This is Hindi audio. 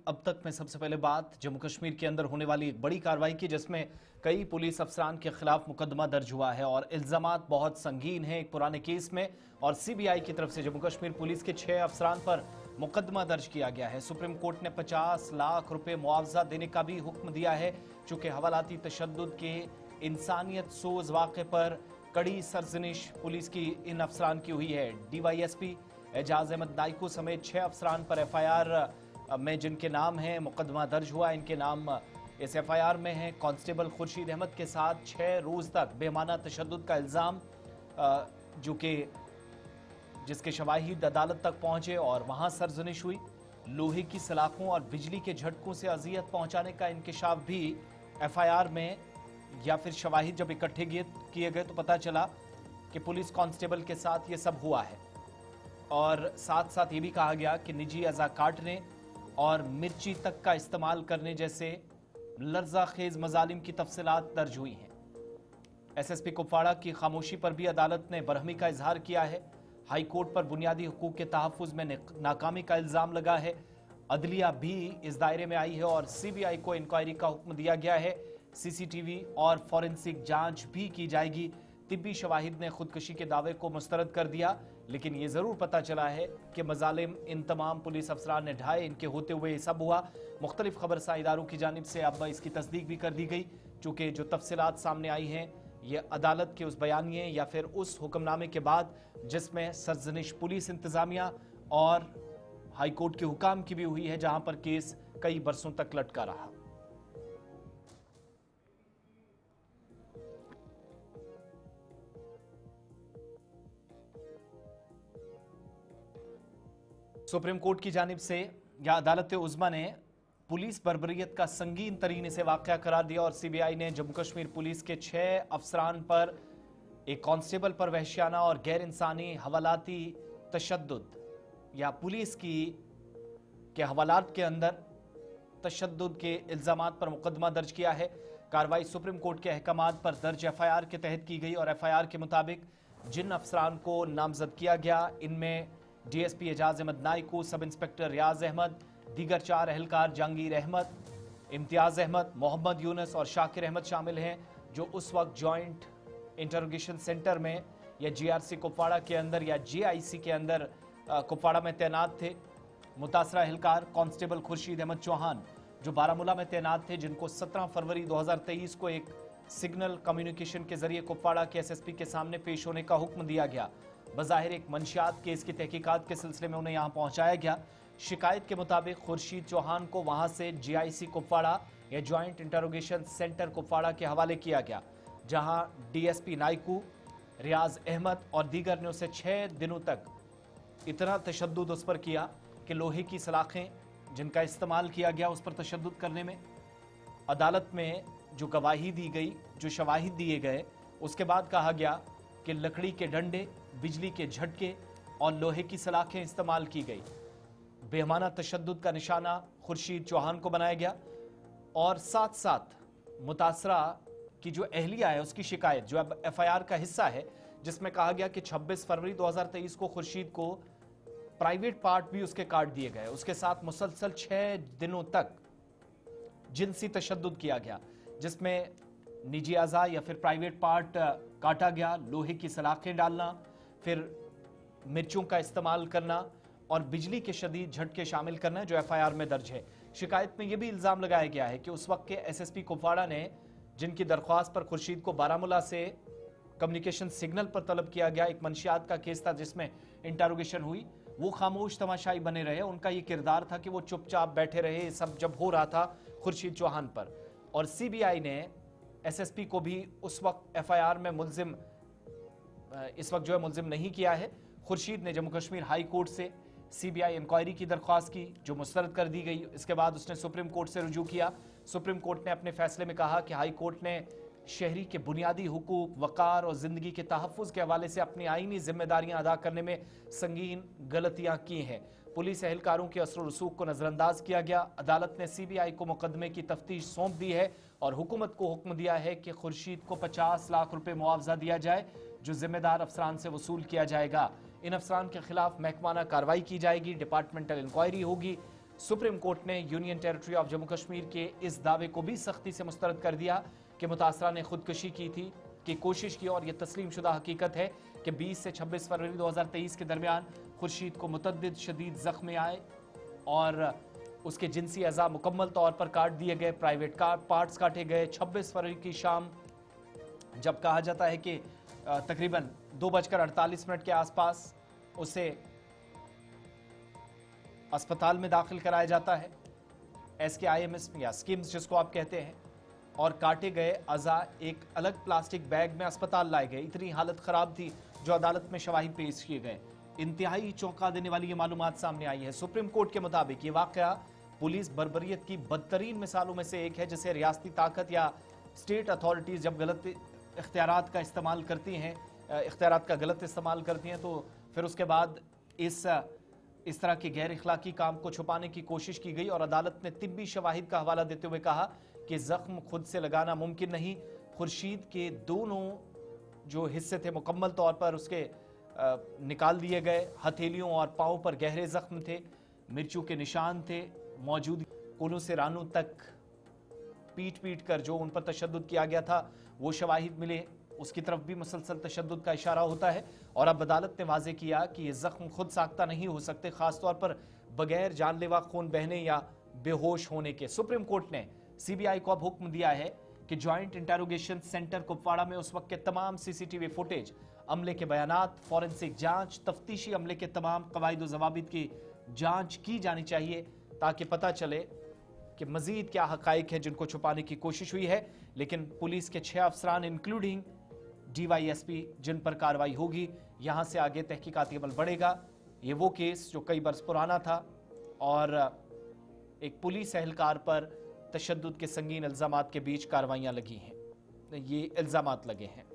अब तक में सबसे पहले बात जम्मू कश्मीर के अंदर होने वाली एक बड़ी कार्रवाई की, जिसमें कई पुलिस अफसरान के खिलाफ मुकदमा दर्ज हुआ है और इल्जामात बहुत संगीन हैं एक पुराने केस में। और सीबीआई की तरफ से जम्मू कश्मीर पुलिस के 6 अफसरान पर मुकदमा दर्ज किया गया है। सुप्रीम कोर्ट ने 50 लाख रुपए मुआवजा देने का भी हुक्म दिया है, चूंकि हवालाती तशद्दुद के इंसानियत सोज वाक़े पर कड़ी सरजनिश पुलिस की इन अफसरान की हुई है। डीवाईएसपी एजाज अहमद नाइकू समेत 6 अफसरान पर एफआईआर में जिनके नाम हैं मुकदमा दर्ज हुआ, इनके नाम इस एफआईआर में हैं। कांस्टेबल खुर्शीद अहमद के साथ 6 रोज तक बेमाना तशद्दुद का इल्जाम, जो कि जिसके शवाहिद अदालत तक पहुंचे और वहां सरजनिश हुई। लोहे की सलाखों और बिजली के झटकों से अजियत पहुंचाने का इंकिशाफ भी एफआईआर में, या फिर शवाहिद जब इकट्ठे किए गए तो पता चला कि पुलिस कांस्टेबल के साथ ये सब हुआ है। और साथ साथ ये भी कहा गया कि निजी अज़ा काटने और मिर्ची तक का इस्तेमाल करने जैसे लर्जाखेज मजालिम की तफसीलात दर्ज हुई हैं। एसएसपी कुपवाड़ा की खामोशी पर भी अदालत ने बरहमी का इजहार किया है। हाई कोर्ट पर बुनियादी हुकूक के तहफ़्फ़ुज़ में नाकामी का इल्ज़ाम लगा है। अदलिया भी इस दायरे में आई है और सीबीआई को इंक्वायरी का हुक्म दिया गया है। सीसीटीवी और फॉरेंसिक जांच भी की जाएगी। तिब्बी शवाहिद ने खुदकशी के दावे को मुस्तरद कर दिया, लेकिन यह जरूर पता चला है कि मजालिम इन तमाम पुलिस अफसरान ने ढाए, इनके होते हुए सब हुआ। मुख्तलिफ खबरसा इदारों की जानिब से अब इसकी तस्दीक भी कर दी गई, चूंकि जो तफसीलात सामने आई हैं ये अदालत के उस बयानिए या फिर उस हुक्मनामे के बाद जिसमें सरजनिश पुलिस इंतजामिया और हाई कोर्ट के हुकाम की भी हुई है, जहां पर केस कई बरसों तक लटका रहा। सुप्रीम कोर्ट की जानिब से या अदालत उज़्मा ने पुलिस बर्बरियत का संगीन तरीन इसे वाक़या करार दिया और सीबीआई ने जम्मू कश्मीर पुलिस के 6 अफसरान पर, एक कांस्टेबल पर वहशियाना और गैर इंसानी हवालाती तशद्दुद या पुलिस के हवालात के अंदर तशद्दुद के इल्ज़ामात पर मुकदमा दर्ज किया है। कार्रवाई सुप्रीम कोर्ट के अहकामात पर दर्ज एफआईआर के तहत की गई और एफआईआर के मुताबिक जिन अफसरान को नामजद किया गया, इनमें DSP Ejaz Ahmad Naikoo, sub inspector रियाज अहमद, दीगर 4 अहलकार जहांगीर अहमद, इम्तियाज अहमद, मोहम्मद यूनस और शाकिर अहमद शामिल हैं, जो उस वक्त जॉइंट इंटरोगेशन सेंटर में या जीआरसी कुपवाड़ा के अंदर या जीआईसी के अंदर कुपवाड़ा में तैनात थे। मुतासरा अहलकार कांस्टेबल खुर्शीद अहमद चौहान, जो बारामूला में तैनात थे, जिनको 17 फरवरी 2023 को एक सिग्नल कम्युनिकेशन के जरिए कुपवाड़ा के एसएसपी के सामने पेश होने का हुक्म दिया गया। बज़ाहिर एक मंशियात केस की तहकीकात के सिलसिले में उन्हें यहां पहुंचाया गया। शिकायत के मुताबिक खुर्शीद चौहान को वहां से जीआईसी कुपवाड़ा या ज्वाइंट इंटरोगेशन सेंटर कुपवाड़ा के हवाले किया गया, जहां डीएसपी नाइकू, रियाज अहमद और दीगर ने उसे 6 दिनों तक इतना तशद्दुद उस पर किया कि लोहे की सलाखें जिनका इस्तेमाल किया गया उस पर तशद्दुद करने में। अदालत में जो गवाही दी गई, जो शवाहिद दिए गए, उसके बाद कहा गया कि लकड़ी के डंडे, बिजली के झटके और लोहे की सलाखें इस्तेमाल की गई। बेहमाना तशद्दुद का निशाना खुर्शीद चौहान को बनाया गया और साथ साथ मुतासरा की जो अहलिया है उसकी शिकायत, जो अब एफआईआर का हिस्सा है, जिसमें कहा गया कि 26 फरवरी 2023 को खुर्शीद को प्राइवेट पार्ट भी उसके काट दिए गए। उसके साथ मुसलसल 6 दिनों तक जिनसी तशद्दुद किया गया, जिसमें निजी अज़ा या फिर प्राइवेट पार्ट काटा गया, लोहे की सलाखें डालना, फिर मिर्चों का इस्तेमाल करना और बिजली के शदीद झटके शामिल करना, जो एफआईआर में दर्ज है। शिकायत में यह भी इल्ज़ाम लगाया गया है कि उस वक्त के एसएसपी कुपवाड़ा ने, जिनकी दरख्वास्त पर खुर्शीद को बारामूला से कम्युनिकेशन सिग्नल पर तलब किया गया, एक मंशियात का केस था जिसमें इंटरोगेशन हुई, वो खामोश तमाशाई बने रहे। उनका ये किरदार था कि वो चुपचाप बैठे रहे, सब जब हो रहा था खुर्शीद चौहान पर। और सीबीआई ने एसएसपी को भी उस वक्त एफआईआर में मुल्जिम, इस वक्त जो है मुल्जिम नहीं किया है। खुर्शीद ने जम्मू कश्मीर हाई कोर्ट से सीबीआई इंक्वायरी की दरख्वास्त की, जो मुस्तरद कर दी गई। इसके बाद उसने सुप्रीम कोर्ट से रुजू किया। सुप्रीम कोर्ट ने अपने फैसले में कहा कि हाई कोर्ट ने शहरी के बुनियादी हुकूक, वक़ार और ज़िंदगी के तहफ़्फ़ुज़ के हवाले से अपनी आईनी जिम्मेदारियां अदा करने में संगीन गलतियां की हैं। पुलिस एहलकारों के असर रसूख को नज़रअंदाज किया गया। अदालत ने सीबीआई को मुकदमे की तफ्तीश सौंप दी है और हुकूमत को हुक्म दिया है कि खुर्शीद को 50 लाख रुपए मुआवजा दिया जाए, जो जिम्मेदार अफसरान से वसूल किया जाएगा। इन अफसरान के खिलाफ महकमाना कार्रवाई की जाएगी, डिपार्टमेंटल इंक्वायरी होगी। सुप्रीम कोर्ट ने union territory of Jammu Kashmir के इस दावे को भी सख्ती से मुस्तरद कर दिया कि मुतासरा ने खुदकुशी की थी, की कोशिश की, और यह तस्लीम शुदा हकीकत है कि 20 से 26 फरवरी 2023 के दरमियान खुर्शीद को मुतद्दिद शदीद जख्म आए और उसके जिनसी अज़ा मुकम्मल तौर पर काट दिए गए, प्राइवेट पार्ट्स काटे गए। 26 फरवरी की शाम जब कहा जाता है कि तकरीबन 2:48 के आसपास उसे अस्पताल में दाखिल कराया जाता है, SKIMS या स्किम्स जिसको आप कहते हैं, और काटे गए अज़ा एक अलग प्लास्टिक बैग में अस्पताल लाए गए। इतनी हालत खराब थी जो अदालत में शवाहिद पेश किए गए। इंतहाई चौंका देने वाली ये मालूमात सामने आई है। सुप्रीम कोर्ट के मुताबिक ये वाकया पुलिस बर्बरियत की बदतरीन मिसालों में से एक है, जिसे रियासती ताकत या स्टेट अथॉरिटीज जब गलत इख्तियारात का इस्तेमाल करती हैं, इख्तियारात का गलत इस्तेमाल करती हैं, तो फिर उसके बाद इस तरह के गैर इखलाकी काम को छुपाने की कोशिश की गई। और अदालत ने तिब्बी शवाहिद का हवाला देते हुए कहा कि जख्म खुद से लगाना मुमकिन नहीं। खुर्शीद के दोनों जो हिस्से थे मुकम्मल तौर पर उसके निकाल दिए गए। हथेलियों और पाँव पर गहरे जख्म थे, मिर्चों के निशान थे मौजूद। कोनों से रानों तक पीट पीट कर जो उन पर तशद्दुद किया गया था वो शवाहिद मिले, उसकी तरफ भी मुसलसल तशद्दुद का इशारा होता है। और अब अदालत ने वाजे किया कि ये जख्म खुद साख्ता नहीं हो सकते, खासतौर पर बगैर जानलेवा खून बहने या बेहोश होने के। सुप्रीम कोर्ट ने CBI को अब हुक्म दिया है कि ज्वाइंट इंटेरोगेशन सेंटर कुपवाड़ा में उस वक्त के तमाम CCTV फुटेज, अमले के बयानात, फॉरेंसिक जांच, तफ्तीशी अमले के तमाम कवायद जवाबित की जांच की जानी चाहिए, ताकि पता चले कि मजीद क्या हकाइक हैं जिनको छुपाने की कोशिश हुई है। लेकिन पुलिस के 6 अफसरान इंक्लूडिंग DYSP जिन पर कार्रवाई होगी, यहां से आगे तहकीकाती अमल बढ़ेगा। ये वो केस जो कई बरस पुराना था और एक पुलिस एहलकार पर तशद्दुद के संगीन इल्जामात के बीच कार्रवाइयां लगी हैं, ये इल्जामात लगे हैं।